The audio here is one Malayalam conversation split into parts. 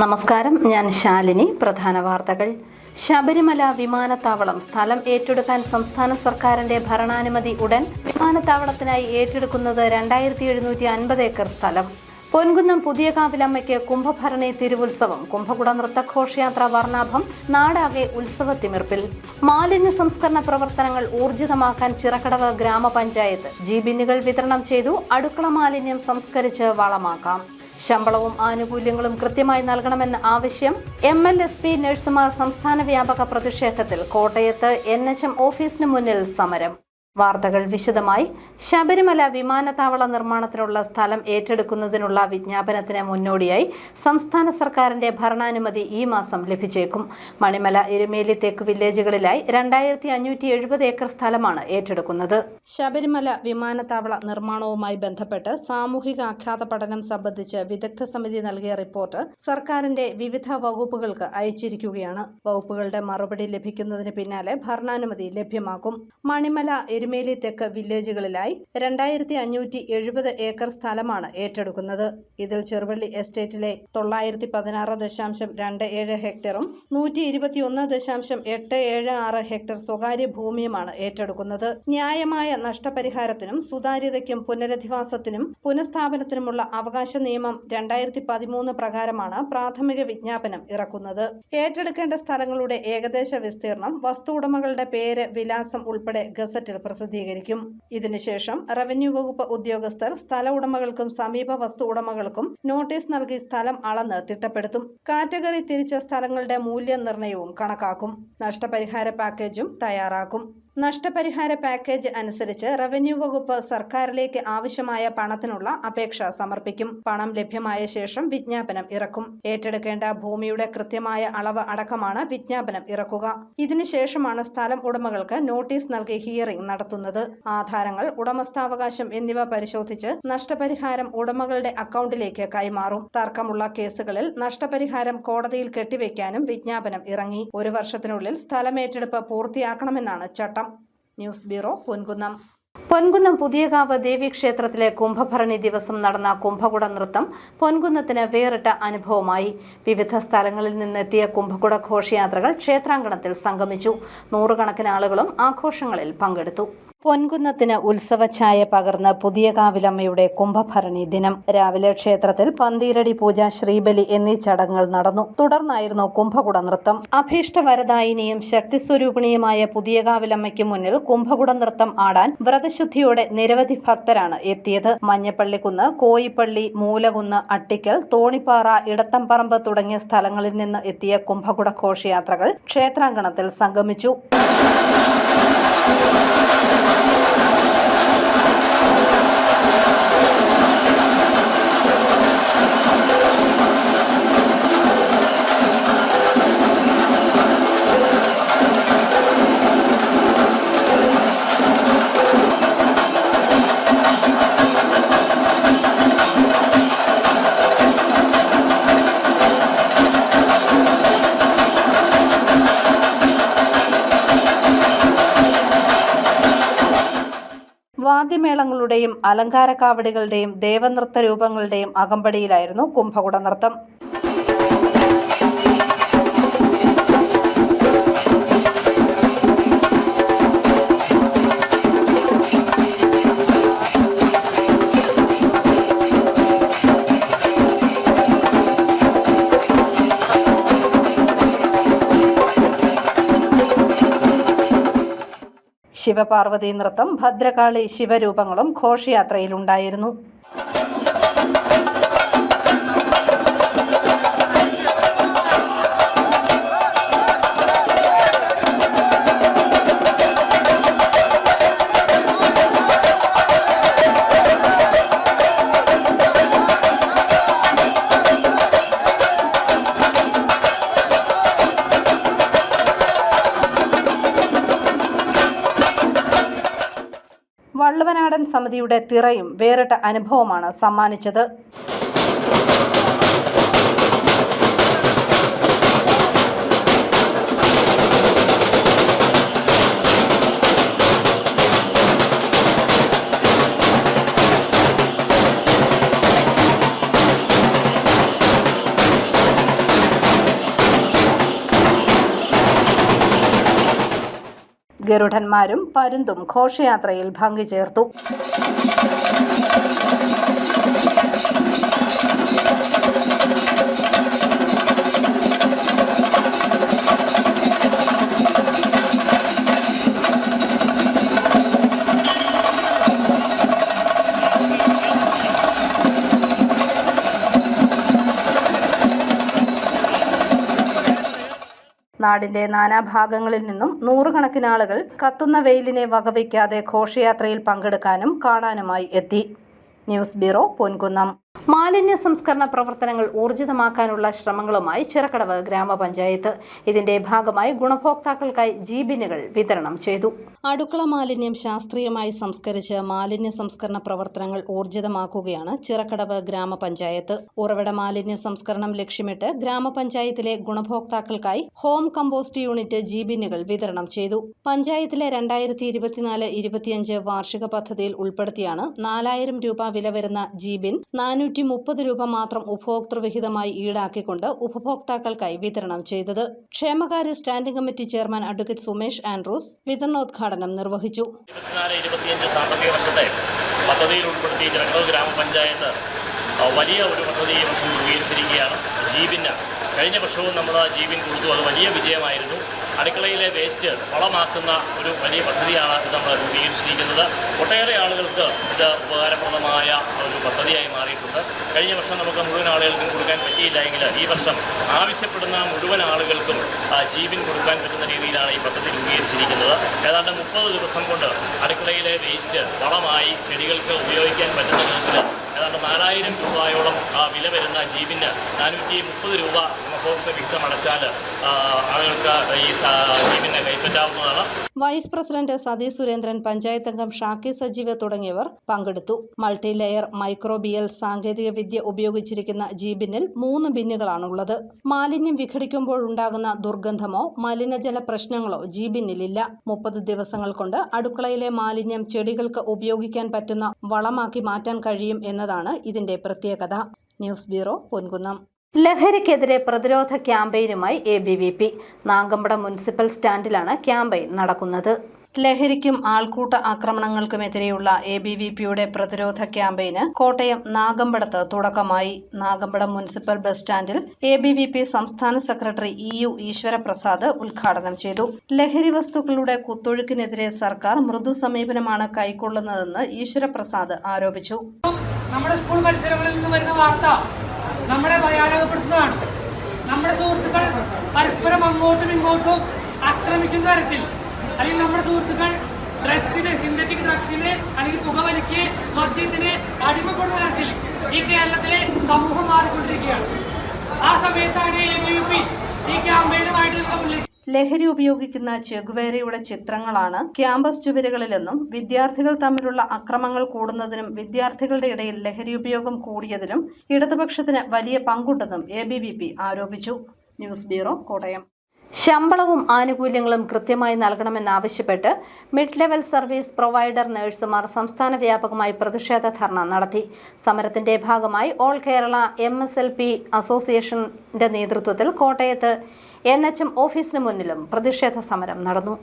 നമസ്കാരം, ഞാൻ ശാലിനി. പ്രധാന വാർത്തകൾ. ശബരിമല വിമാനത്താവളം സ്ഥലം ഏറ്റെടുക്കാൻ സംസ്ഥാന സർക്കാരിന്റെ ഭരണാനുമതി ഉടൻ. വിമാനത്താവളത്തിനായി ഏറ്റെടുക്കുന്നത് 2750 ഏക്കർ സ്ഥലം. പൊൻകുന്നം പുതിയകാവിലമ്മയ്ക്ക് കുംഭഭരണി തിരുവുത്സവം. കുംഭകുട നൃത്തഘോഷയാത്ര വർണ്ണാഭം. നാടാകെ ഉത്സവത്തിമിർപ്പിൽ. മാലിന്യ സംസ്കരണ പ്രവർത്തനങ്ങൾ ഊർജിതമാക്കാൻ ചിറക്കടവ് ഗ്രാമപഞ്ചായത്ത് ബിന്നുകൾ വിതരണം ചെയ്തു. അടുക്കള മാലിന്യം സംസ്കരിച്ച് വളമാക്കാം. ശമ്പളവും ആനുകൂല്യങ്ങളും കൃത്യമായി നൽകണമെന്ന ആവശ്യം. MLSP നഴ്സുമാർ സംസ്ഥാന വ്യാപക പ്രതിഷേധത്തിൽ. കോട്ടയത്ത് NHM ഓഫീസിന് മുന്നിൽ സമരം. വാർത്തകൾ വിശദമായി. ശബരിമല വിമാനത്താവള നിർമ്മാണത്തിനുള്ള സ്ഥലം ഏറ്റെടുക്കുന്നതിനുള്ള വിജ്ഞാപനത്തിന് മുന്നോടിയായി സംസ്ഥാന സർക്കാരിന്റെ ഭരണാനുമതി ഈ മാസം ലഭിച്ചേക്കും. മണിമല, എരുമേലി, തെക്ക് വില്ലേജുകളിലായി 2570 ഏക്കർ സ്ഥലമാണ് ഏറ്റെടുക്കുന്നത്. ശബരിമല വിമാനത്താവള നിർമ്മാണവുമായി ബന്ധപ്പെട്ട് സാമൂഹിക ആഘാത പഠനം സംബന്ധിച്ച് വിദഗ്ധ സമിതി നൽകിയ റിപ്പോർട്ട് സർക്കാരിന്റെ വിവിധ വകുപ്പുകൾക്ക് അയച്ചിരിക്കുകയാണ്. വകുപ്പുകളുടെ മറുപടി ലഭിക്കുന്നതിന് പിന്നാലെ ഭരണാനുമതി ലഭ്യമാക്കും. മണിമല, എരുമേലി, തെക്ക് വില്ലേജുകളിലായി 2570 ഏക്കർ സ്ഥലമാണ് ഏറ്റെടുക്കുന്നത്. ഇതിൽ ചെറുവള്ളി എസ്റ്റേറ്റിലെ 916.27 ഹെക്ടറും 121.876 ഹെക്ടർ സ്വകാര്യ ഭൂമിയുമാണ് ഏറ്റെടുക്കുന്നത്. ന്യായമായ നഷ്ടപരിഹാരത്തിനും സുതാര്യതയ്ക്കും പുനരധിവാസത്തിനും പുനഃസ്ഥാപനത്തിനുമുള്ള അവകാശ നിയമം 2013 പ്രകാരമാണ് പ്രാഥമിക വിജ്ഞാപനം ഇറക്കുന്നത്. ഏറ്റെടുക്കേണ്ട സ്ഥലങ്ങളുടെ ഏകദേശ വിസ്തീർണം, വസ്തു ഉടമകളുടെ പേര്, വിലാസം ഉൾപ്പെടെ ഗസറ്റിൽ പ്രസിദ്ധീകരിക്കും. ഇതിനുശേഷം റവന്യൂ വകുപ്പ് ഉദ്യോഗസ്ഥർ സ്ഥല ഉടമകൾക്കും സമീപ വസ്തു ഉടമകൾക്കും നോട്ടീസ് നൽകി സ്ഥലം അളന്ന് തിട്ടപ്പെടുത്തും. കാറ്റഗറി തിരിച്ച സ്ഥലങ്ങളുടെ മൂല്യനിർണ്ണയവും കണക്കാക്കും. നഷ്ടപരിഹാര പാക്കേജും തയ്യാറാക്കും. നഷ്ടപരിഹാര പാക്കേജ് അനുസരിച്ച് റവന്യൂ വകുപ്പ് സർക്കാരിലേക്ക് ആവശ്യമായ പണത്തിനുള്ള അപേക്ഷ സമർപ്പിക്കും. പണം ലഭ്യമായ ശേഷം വിജ്ഞാപനം ഇറക്കും. ഏറ്റെടുക്കേണ്ട ഭൂമിയുടെ കൃത്യമായ അളവ് അടക്കമാണ് വിജ്ഞാപനം ഇറക്കുക. ഇതിനുശേഷമാണ് സ്ഥലം ഉടമകൾക്ക് നോട്ടീസ് നൽകി ഹിയറിംഗ് നടത്തുന്നത്. ആധാരങ്ങൾ, ഉടമസ്ഥാവകാശം എന്നിവ പരിശോധിച്ച് നഷ്ടപരിഹാരം ഉടമകളുടെ അക്കൗണ്ടിലേക്ക് കൈമാറും. തർക്കമുള്ള കേസുകളിൽ നഷ്ടപരിഹാരം കോടതിയിൽ കെട്ടിവെക്കാനും വിജ്ഞാപനം ഇറങ്ങി. 1 വർഷത്തിനുള്ളിൽ സ്ഥലമേറ്റെടുപ്പ് പൂർത്തിയാക്കണമെന്നാണ് ചട്ടം. News bureau, Ponkunnam. പൊൻകുന്നം പുതിയകാവ് ദേവീക്ഷേത്രത്തിലെ കുംഭഭരണി ദിവസം നടന്ന കുംഭകുട നൃത്തം പൊൻകുന്നത്തിന് വേറിട്ട അനുഭവമായി. വിവിധ സ്ഥലങ്ങളിൽ നിന്നെത്തിയ കുംഭകുട ഘോഷയാത്രകൾ ക്ഷേത്രാങ്കണത്തിൽ സംഗമിച്ചു. 100 കണക്കിന് ആളുകളും ആഘോഷങ്ങളിൽ പങ്കെടുത്തു. പൊൻകുന്നത്തിന് ഉത്സവഛായ പകർന്ന് പുതിയകാവിലമ്മയുടെ കുംഭഭരണി ദിനം. രാവിലെ ക്ഷേത്രത്തിൽ പന്തീരടി പൂജ, ശ്രീബലി എന്നീ ചടങ്ങുകൾ നടന്നു. തുടർന്നായിരുന്നു കുംഭകുട നൃത്തം. അഭീഷ്ടവരദായിനിയും ശക്തിസ്വരൂപിണിയുമായ പുതിയകാവിലമ്മയ്ക്ക് മുന്നിൽ കുംഭകുട നൃത്തം ആടാൻ വ്രതശുദ്ധിയോടെ നിരവധി ഭക്തരാണ് എത്തിയത്. മഞ്ഞപ്പള്ളിക്കുന്ന്, കോയിപ്പള്ളി, മൂലകുന്ന്, അട്ടിക്കൽ, തോണിപ്പാറ, ഇടത്തംപറമ്പ് തുടങ്ങിയ സ്ഥലങ്ങളിൽ നിന്ന് എത്തിയ കുംഭകുട ഘോഷയാത്രകൾ ക്ഷേത്രാങ്കണത്തിൽ സംഗമിച്ചു. വാദ്യമേളങ്ങളുടെയും അലങ്കാരക്കാവടികളുടെയും ദേവനൃത്ത രൂപങ്ങളുടെയും അകമ്പടിയിലായിരുന്നു കുംഭകുട നൃത്തം. ശിവപാർവതി നൃത്തം, ഭദ്രകാളി, ശിവരൂപങ്ങളും ഘോഷയാത്രയിലുണ്ടായിരുന്നു. വള്ളുവനാടൻ സമിതിയുടെ തിറയും വേറിട്ട അനുഭവമാണ് സമ്മാനിച്ചത്. ഗരുഡന്മാരും പരുന്തും ഘോഷയാത്രയിൽ പങ്കുചേർത്തു. നാടിന്റെ നാനാഭാഗങ്ങളിൽ നിന്നും നൂറുകണക്കിന് ആളുകൾ കത്തുന്ന വെയിലിനെ വകവയ്ക്കാതെ ഘോഷയാത്രയിൽ പങ്കെടുക്കാനും കാണാനുമായി എത്തി. News bureau, Ponkunnam. മാലിന്യ സംസ്കരണ പ്രവർത്തനങ്ങൾ ഊർജിതമാക്കാനുള്ള ശ്രമങ്ങളുമായി ചിറക്കടവ് ഗ്രാമപഞ്ചായത്ത്. ഇതിന്റെ ഭാഗമായി ഗുണഭോക്താക്കൾക്കായി ജീബിനുകൾ വിതരണം ചെയ്തു. അടുക്കള മാലിന്യം ശാസ്ത്രീയമായി സംസ്കരിച്ച് മാലിന്യ സംസ്കരണ പ്രവർത്തനങ്ങൾ ഊർജിതമാക്കുകയാണ് ചിറക്കടവ് ഗ്രാമപഞ്ചായത്ത്. ഉറവിട മാലിന്യ സംസ്കരണം ലക്ഷ്യമിട്ട് ഗ്രാമപഞ്ചായത്തിലെ ഗുണഭോക്താക്കൾക്കായി ഹോം കമ്പോസ്റ്റ് യൂണിറ്റ് ജീബിനുകൾ വിതരണം ചെയ്തു. പഞ്ചായത്തിലെ 2024-25 വാർഷിക പദ്ധതിയിൽ ഉൾപ്പെടുത്തിയാണ് 4000 രൂപ വില വരുന്ന ജീബിൻ 430 രൂപ മാത്രം ഉപഭോക്തൃവിഹിതമായി ഈടാക്കിക്കൊണ്ട് ഉപഭോക്താക്കൾക്കായി വിതരണം ചെയ്തത്. ക്ഷേമകാര്യ standing committee chairman advocate Sumesh Andrews വിതരണോദ്ഘാടനം നിർവഹിച്ചു. 24-25 സാമ്പത്തിക വർഷത്തെ പദ്ധതിയിൽ ഉൾപ്പെടുത്തി ചിറക്കടവ് ഗ്രാമപഞ്ചായത്ത് വലിയ ഒരു പദ്ധതി ഈ വർഷം രൂപീകരിച്ചിരിക്കുകയാണ്. ജീബിന് കഴിഞ്ഞ വർഷവും നമ്മൾ ജീബിൻ കൊടുത്തു. അത് വലിയ വിജയമായിരുന്നു. അടുക്കളയിലെ വേസ്റ്റ് വളമാക്കുന്ന ഒരു വലിയ പദ്ധതിയാണ് ഇത് നമ്മൾ രൂപീകരിച്ചിരിക്കുന്നത്. ഒട്ടേറെ ആളുകൾക്ക് ഇത് ഉപകാരപ്രദമായ ഒരു പദ്ധതിയായി മാറിയിട്ടുണ്ട്. കഴിഞ്ഞ വർഷം നമുക്ക് മുഴുവൻ ആളുകൾക്കും കൊടുക്കാൻ പറ്റിയില്ല എങ്കിൽ ഈ വർഷം ആവശ്യപ്പെടുന്ന മുഴുവൻ ആളുകൾക്കും ജീബിൻ കൊടുക്കാൻ പറ്റുന്ന രീതിയിലാണ് ഈ പദ്ധതി രൂപീകരിച്ചിരിക്കുന്നത്. ഏതാണ്ട് 30 ദിവസം കൊണ്ട് അടുക്കളയിലെ വേസ്റ്റ് വളമായി ചെടികൾക്ക് ഉപയോഗിക്കാൻ പറ്റുന്ന വിധത്തിൽ ഏതാണ്ട് 4000 രൂപയോളം വില വരുന്ന ജീബിന് 430 രൂപ ഉപഭോക്തൃ വിഹിതം അടച്ചാൽ ആളുകൾക്ക് ഈ ജീബിനെ കൈപ്പറ്റാവുന്നതാണ്. വൈസ് പ്രസിഡന്റ് സതീഷ് സുരേന്ദ്രൻ, പഞ്ചായത്ത് അംഗം ഷാക്കി സജീവ് തുടങ്ങിയവർ പങ്കെടുത്തു. മൾട്ടി ലെയർ മൈക്രോബിയൽ സാങ്കേതിക വിദ്യ ഉപയോഗിച്ചിരിക്കുന്ന ജീബിനിൽ 3 ബിന്നുകളാണുള്ളത്. മാലിന്യം വിഘടിക്കുമ്പോഴുണ്ടാകുന്ന ദുർഗന്ധമോ മലിനജല പ്രശ്നങ്ങളോ ജീബിനിലില്ല. 30 ദിവസങ്ങൾ കൊണ്ട് അടുക്കളയിലെ മാലിന്യം ചെടികൾക്ക് ഉപയോഗിക്കാൻ പറ്റുന്ന വളമാക്കി മാറ്റാൻ കഴിയും എന്നതാണ് ഇതിന്റെ പ്രത്യേകത. News bureau, Ponkunnam. ലഹരിക്കെതിരെ പ്രതിരോധ ക്യാമ്പയിനുമായി ABVP. നാഗമ്പടം മുനിസിപ്പൽ സ്റ്റാൻഡിലാണ് ക്യാമ്പയിൻ നടക്കുന്നത്. ലഹരിക്കും ആൾക്കൂട്ട ആക്രമണങ്ങൾക്കുമെതിരെയുള്ള ABVPയുടെ പ്രതിരോധ ക്യാമ്പയിന് കോട്ടയം നാഗമ്പടത്ത് തുടക്കമായി. നാഗമ്പടം മുനിസിപ്പൽ ബസ് സ്റ്റാൻഡിൽ ABVP സംസ്ഥാന സെക്രട്ടറി EU ഈശ്വരപ്രസാദ് ഉദ്ഘാടനം ചെയ്തു. ലഹരി വസ്തുക്കളുടെ കുത്തൊഴുക്കിനെതിരെ സർക്കാർ മൃദു സമീപനമാണ് കൈക്കൊള്ളുന്നതെന്ന് ഈശ്വരപ്രസാദ് ആരോപിച്ചു. നമ്മുടെ സ്കൂൾ പരിസരങ്ങളിൽ നിന്ന് വരുന്ന വാർത്ത നമ്മളെ ഭയാനകപ്പെടുത്തുന്നതാണ്. നമ്മുടെ സുഹൃത്തുക്കൾ പരസ്പരം അങ്ങോട്ടും ഇങ്ങോട്ടും ആക്രമിക്കുന്ന തരത്തിൽ, അല്ലെങ്കിൽ നമ്മുടെ സുഹൃത്തുക്കൾ ഡ്രഗ്സിന്, സിന്തറ്റിക് ഡ്രഗ്സിന് അല്ലെങ്കിൽ പുകവലിക്ക്, മദ്യത്തിന് അടിമപ്പെടുന്ന തരത്തിൽ ഈ കേരളത്തിലെ സമൂഹം മാറിക്കൊണ്ടിരിക്കുകയാണ്. ആ സമയത്താണ് ABVP ഈ ക്യാമ്പയിനുമായിട്ട് ലഹരി ഉപയോഗിക്കുന്ന ചെഗുവേരയുടെ ചിത്രങ്ങളാണ് ക്യാമ്പസ് ചുവരുകളിലെന്നും വിദ്യാർത്ഥികൾ തമ്മിലുള്ള അക്രമങ്ങൾ കൂടുന്നതിനും വിദ്യാർത്ഥികളുടെ ഇടയിൽ ലഹരി ഉപയോഗം കൂടിയതിലും ഇടതുപക്ഷത്തിന് വലിയ പങ്കുണ്ടെന്നും ABVP ആരോപിച്ചു. News bureau, Kottayam. ശമ്പളവും ആനുകൂല്യങ്ങളും കൃത്യമായി നൽകണമെന്നാവശ്യപ്പെട്ട് മിഡ് ലെവൽ സർവീസ് പ്രൊവൈഡർ നഴ്സുമാർ സംസ്ഥാന വ്യാപകമായി പ്രതിഷേധ ധർണ നടത്തി. സമരത്തിന്റെ ഭാഗമായി ഓൾ കേരള MSLP അസോസിയേഷന്റെ നേതൃത്വത്തിൽ കോട്ടയത്ത് NHM ഓഫീസിന് മുന്നിലും പ്രതിഷേധ സമരം നടന്നു.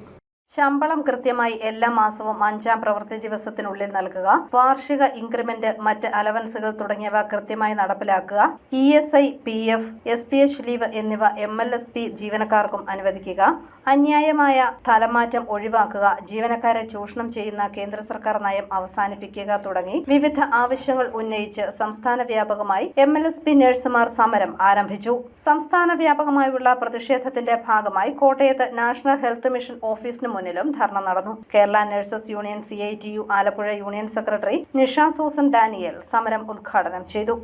ശമ്പളം കൃത്യമായി എല്ലാ മാസവും 5-ാം പ്രവൃത്തി ദിവസത്തിനുള്ളിൽ നൽകുക, വാർഷിക ഇൻക്രിമെന്റ്, മറ്റ് അലവൻസുകൾ തുടങ്ങിയവ കൃത്യമായി നടപ്പിലാക്കുക, ESI, PF, SPH ലീവ് എന്നിവ MLSP ജീവനക്കാർക്കും അനുവദിക്കുക, അന്യായമായ സ്ഥലമാറ്റം ഒഴിവാക്കുക, ജീവനക്കാരെ ചൂഷണം ചെയ്യുന്ന കേന്ദ്ര സർക്കാർ നയം അവസാനിപ്പിക്കുക തുടങ്ങി വിവിധ ആവശ്യങ്ങൾ ഉന്നയിച്ച് സംസ്ഥാന വ്യാപകമായി MLSP നഴ്സുമാർ സമരം ആരംഭിച്ചു. സംസ്ഥാന വ്യാപകമായുള്ള പ്രതിഷേധത്തിന്റെ ഭാഗമായി കോട്ടയത്ത് നാഷണൽ ഹെൽത്ത് മിഷൻ ഓഫീസിന് മുന്നിലും ധർണ നടന്നു. Kerala nurses union CITU Alappuzha union secretary Nisha Susan Daniel സമരം ഉദ്ഘാടനം ചെയ്തു.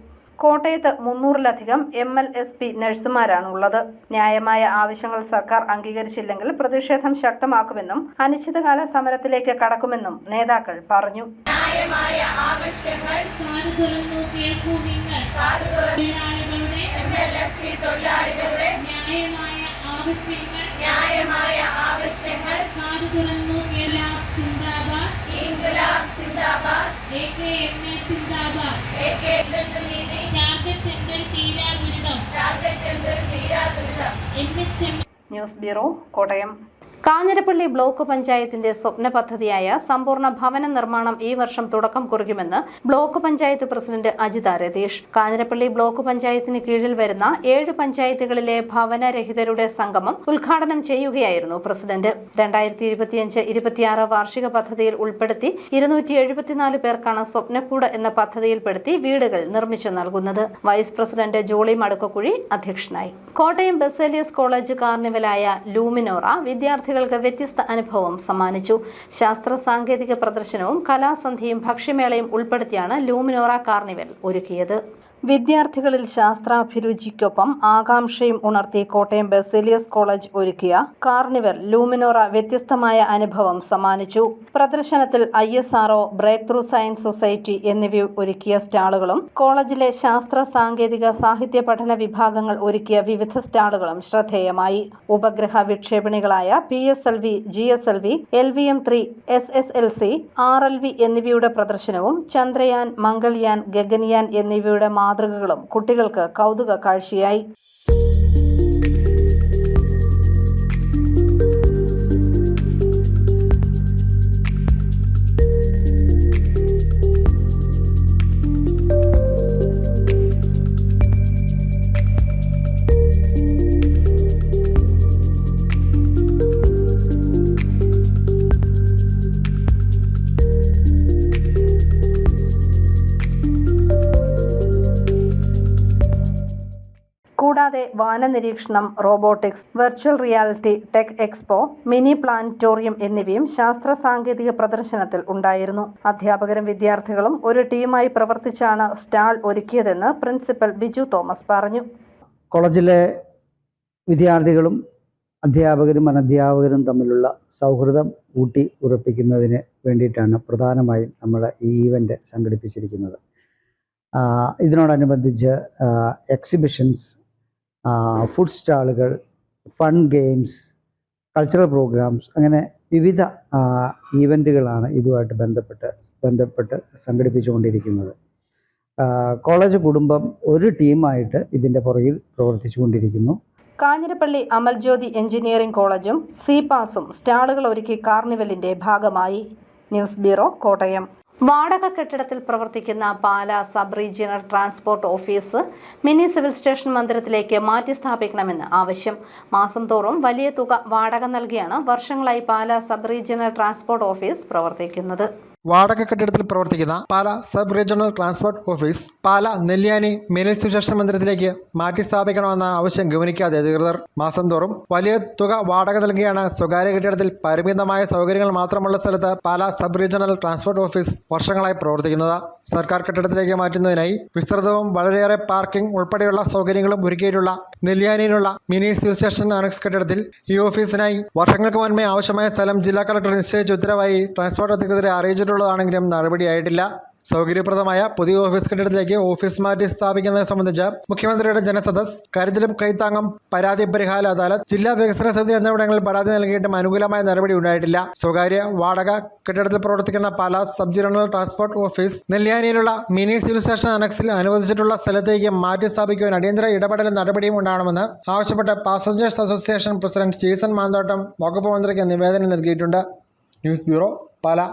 കോട്ടയത്ത് 300-ലധികം MLSP നഴ്സുമാരാണുള്ളത്. ന്യായമായ ആവശ്യങ്ങൾ സർക്കാർ അംഗീകരിച്ചില്ലെങ്കിൽ പ്രതിഷേധം ശക്തമാക്കുമെന്നും അനിശ്ചിതകാല സമരത്തിലേക്ക് കടക്കുമെന്നും നേതാക്കൾ പറഞ്ഞു. News bureau, Kottayam. Kanjirappally block പഞ്ചായത്തിന്റെ സ്വപ്ന പദ്ധതിയായ സമ്പൂർണ്ണ ഭവന നിർമ്മാണം ഈ വർഷം തുടക്കം കുറിക്കുമെന്ന് block panchayat president Ajitha Ratheesh. Kanjirappally block പഞ്ചായത്തിന് കീഴിൽ വരുന്ന 7 പഞ്ചായത്തുകളിലെ ഭവനരഹിതരുടെ സംഗമം ഉദ്ഘാടനം ചെയ്യുകയായിരുന്നു പ്രസിഡന്റ്. 2025-26 വാർഷിക പദ്ധതിയിൽ ഉൾപ്പെടുത്തി 274 പേർക്കാണ് സ്വപ്നക്കൂട് എന്ന പദ്ധതിയിൽപ്പെടുത്തി വീടുകൾ നിർമ്മിച്ചു നൽകുന്നത്. വൈസ് പ്രസിഡന്റ് ജോളി മടുക്കക്കുഴി അധ്യക്ഷനായി. കോട്ടയം ബസേലിയസ് കോളേജ് കാർണിവലായ ലൂമിനോറ വിദ്യാർത്ഥികൾക്ക് വ്യത്യസ്ത അനുഭവം സമ്മാനിച്ചു. ശാസ്ത്ര സാങ്കേതിക പ്രദർശനവും കലാസന്ധ്യയും ഭക്ഷ്യമേളയും ഉൾപ്പെടുത്തിയാണ് ലൂമിനോറ കാർണിവൽ ഒരുക്കിയത്. വിദ്യാർത്ഥികളിൽ ശാസ്ത്രാഭിരുചിക്കൊപ്പം ആകാംക്ഷയും ഉണർത്തി കോട്ടയം ബസേലിയസ് കോളേജ് ഒരുക്കിയ കാർണിവൽ ലൂമിനോറ വ്യത്യസ്തമായ അനുഭവം സമ്മാനിച്ചു. പ്രദർശനത്തിൽ ISRO, breakthrough science society എന്നിവ ഒരുക്കിയ സ്റ്റാളുകളും കോളേജിലെ ശാസ്ത്ര സാങ്കേതിക സാഹിത്യ പഠന വിഭാഗങ്ങൾ ഒരുക്കിയ വിവിധ സ്റ്റാളുകളും ശ്രദ്ധേയമായി. ഉപഗ്രഹ വിക്ഷേപണികളായ PSLV, GSLV, LVM-3, SSLC, RLV എന്നിവയുടെ പ്രദർശനവും ചന്ദ്രയാൻ, മംഗൾയാൻ, ഗഗൻയാൻ എന്നിവയുടെ മാതൃകകളും കുട്ടികൾക്ക് കൗതുക കാഴ്ചയായി. കൂടാതെ വാനനിരീക്ഷണം, robotics, virtual reality, tech expo, mini planetarium എന്നിവയും ശാസ്ത്ര സാങ്കേതിക പ്രദർശനത്തിൽ ഉണ്ടായിരുന്നു. അധ്യാപകരും വിദ്യാർത്ഥികളും ഒരു ടീമായി പ്രവർത്തിച്ചാണ് സ്റ്റാൾ ഒരുക്കിയതെന്ന് പ്രിൻസിപ്പൽ ബിജു തോമസ് പറഞ്ഞു. കോളേജിലെ വിദ്യാർത്ഥികളും അധ്യാപകരും അനധ്യാപകരും തമ്മിലുള്ള സൗഹൃദം ഊട്ടി ഉറപ്പിക്കുന്നതിന് വേണ്ടിയിട്ടാണ് പ്രധാനമായും നമ്മൾ ഈ ഈവൻ്റ് സംഘടിപ്പിച്ചിരിക്കുന്നത്. ഇതിനോടനുബന്ധിച്ച് എക്സിബിഷൻസ്, ഫുഡ് സ്റ്റാളുകൾ, ഫൺ ഗെയിംസ്, കൾച്ചറൽ പ്രോഗ്രാംസ്, അങ്ങനെ വിവിധ ഈവൻറ്റുകളാണ് ഇതുമായിട്ട് ബന്ധപ്പെട്ട് സംഘടിപ്പിച്ചുകൊണ്ടിരിക്കുന്നത്. കോളേജ് കുടുംബം ഒരു ടീമായിട്ട് ഇതിൻ്റെ പുറകിൽ പ്രവർത്തിച്ചുകൊണ്ടിരിക്കുന്നു. കാഞ്ഞിരപ്പള്ളി അമൽജ്യോതി എഞ്ചിനീയറിംഗ് കോളേജും CPASും സ്റ്റാളുകൾ ഒരുക്കി കാർണിവലിന്റെ ഭാഗമായി. News bureau, Kottayam. വാടക കെട്ടിടത്തിൽ പ്രവർത്തിക്കുന്ന Pala sub regional transport office mini civil station മന്ദിരത്തിലേക്ക് മാറ്റി സ്ഥാപിക്കണമെന്ന് ആവശ്യം. മാസം തോറും വലിയ തുക വാടക നൽകിയാണ് വർഷങ്ങളായി Pala sub regional transport office പ്രവർത്തിക്കുന്നത്. വാടക കെട്ടിടത്തിൽ പ്രവർത്തിക്കുന്ന Pala sub regional transport office Pala Nelliyani mini civil station മന്ദിരത്തിലേക്ക് മാറ്റി സ്ഥാപിക്കണമെന്ന ആവശ്യം ഗൗനിക്കാതെ അധികൃതർ മാസം തോറും വലിയ തുക വാടക നൽകിയാണ് സ്വകാര്യ കെട്ടിടത്തിൽ പരിമിതമായ സൗകര്യങ്ങൾ മാത്രമുള്ള സ്ഥലത്ത് Pala sub regional transport office വർഷങ്ങളായി പ്രവർത്തിക്കുന്നത്. സർക്കാർ കെട്ടിടത്തിലേക്ക് മാറ്റുന്നതിനായി വിസ്തൃതവും വളരെയേറെ പാർക്കിംഗ് ഉൾപ്പെടെയുള്ള സൗകര്യങ്ങളും ഒരുക്കിയിട്ടുള്ള നെല്ലിയാനിയിലുള്ള മിനി സിവിൽ സ്റ്റേഷൻ അനക്സ് കെട്ടിടത്തിൽ ഈ ഓഫീസിനായി വർഷങ്ങൾക്ക് മുൻപേ ആവശ്യമായ സ്ഥലം ജില്ലാ കളക്ടർ നിശ്ചയിച്ച ഉത്തരവായി ട്രാൻസ്പോർട്ട് അധികൃതരെ അറിയിച്ചിട്ടുള്ളതാണെങ്കിലും നടപടിയായിട്ടില്ല. സൗകര്യപ്രദമായ പുതിയ ഓഫീസ് കെട്ടിടത്തിലേക്ക് ഓഫീസ് മാറ്റി സ്ഥാപിക്കുന്നത് സംബന്ധിച്ച് മുഖ്യമന്ത്രിയുടെ ജനസദസ്, കരുതലും കൈത്താങ്ങും, പരാതി പരിഹാര അദാലത്ത്, ജില്ലാ വികസന സമിതി എന്നിവിടങ്ങളിൽ പരാതി നൽകിയിട്ടും അനുകൂലമായ നടപടി ഉണ്ടായിട്ടില്ല. സ്വകാര്യ വാടക കെട്ടിടത്തിൽ പ്രവർത്തിക്കുന്ന Pala sub regional transport office നെല്ലിയാനിയിലുള്ള മിനി സിവിൽ സ്റ്റേഷൻ അനക്സിൽ അനുവദിച്ചിട്ടുള്ള സ്ഥലത്തേക്ക് മാറ്റി സ്ഥാപിക്കുവാൻ അടിയന്തര ഇടപെടലും നടപടിയും ഉണ്ടാകണമെന്ന് ആവശ്യപ്പെട്ട് passengers association president Jason Manthottam വകുപ്പ് മന്ത്രിക്ക് നിവേദനം നൽകിയിട്ടുണ്ട്. News bureau, Pala.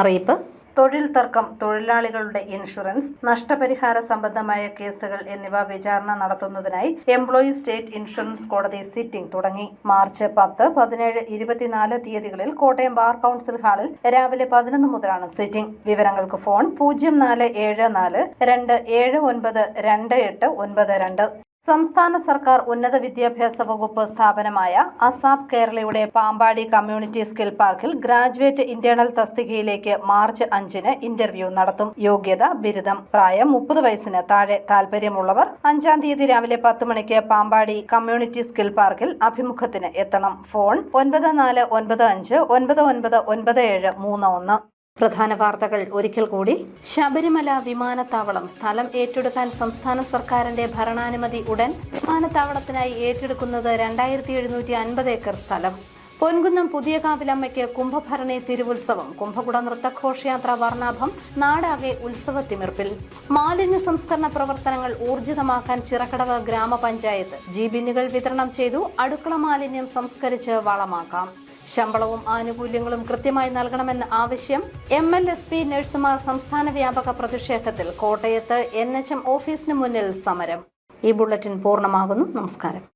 അറിയിപ്പ്: തൊഴിൽ തർക്കം, തൊഴിലാളികളുടെ ഇൻഷുറൻസ്, നഷ്ടപരിഹാര സംബന്ധമായ കേസുകൾ എന്നിവ വിചാരണ നടത്തുന്നതിനായി എംപ്ലോയീസ് സ്റ്റേറ്റ് ഇൻഷുറൻസ് കോടതി സിറ്റിംഗ് തുടങ്ങി. മാർച്ച് 10, 17, 24 തീയതികളിൽ കോട്ടയം ബാർ കൗൺസിൽ ഹാളിൽ രാവിലെ 11 മുതലാണ് സിറ്റിംഗ്. വിവരങ്ങൾക്ക് ഫോൺ 0474 279 2892. സംസ്ഥാന സർക്കാർ ഉന്നത വിദ്യാഭ്യാസ വകുപ്പ് സ്ഥാപനമായ അസാപ് കേരളയുടെ പാമ്പാടി കമ്മ്യൂണിറ്റി സ്കിൽ പാർക്കിൽ ഗ്രാജുവേറ്റ് ഇന്റേണൽ തസ്തികയിലേക്ക് മാർച്ച് 5-ന് ഇന്റർവ്യൂ നടത്തും. യോഗ്യത ബിരുദം. പ്രായം 30 വയസ്സിന് താഴെ. താൽപര്യമുള്ളവർ 5-ാം തീയതി രാവിലെ 10 മണിക്ക് പാമ്പാടി കമ്മ്യൂണിറ്റി സ്കിൽ പാർക്കിൽ അഭിമുഖത്തിന് എത്തണം. ഫോൺ 9495 999731. പ്രധാന വാർത്തകൾ ഒരിക്കൽ കൂടി. ശബരിമല വിമാനത്താവളം സ്ഥലം ഏറ്റെടുക്കാൻ സംസ്ഥാന സർക്കാരിന്റെ ഭരണാനുമതി ഉടൻ. വിമാനത്താവളത്തിനായി ഏറ്റെടുക്കുന്നത് 2750 ഏക്കർ സ്ഥലം. പൊൻകുന്നം പുതിയകാവിലമ്മയ്ക്ക് കുംഭഭരണി തിരുവുത്സവം. കുംഭകുട നൃത്തഘോഷയാത്ര വർണ്ണാഭം. നാടാകെ ഉത്സവത്തിമിർപ്പിൽ. മാലിന്യ സംസ്കരണ പ്രവർത്തനങ്ങൾ ഊർജിതമാക്കാൻ ചിറക്കടവ് ഗ്രാമപഞ്ചായത്ത്. ബിന്നുകൾ വിതരണം ചെയ്തു. അടുക്കള മാലിന്യം സംസ്കരിച്ച് വളമാക്കാം. ശമ്പളവും ആനുകൂല്യങ്ങളും കൃത്യമായി നൽകണമെന്ന ആവശ്യം MLSP നഴ്സുമാർ സംസ്ഥാന വ്യാപക പ്രതിഷേധത്തിൽ കോട്ടയത്ത് NHM ഓഫീസിന് മുന്നിൽ സമരം. ഈ ബുള്ളറ്റിൻ പൂർണ്ണമാകുന്നു. നമസ്കാരം.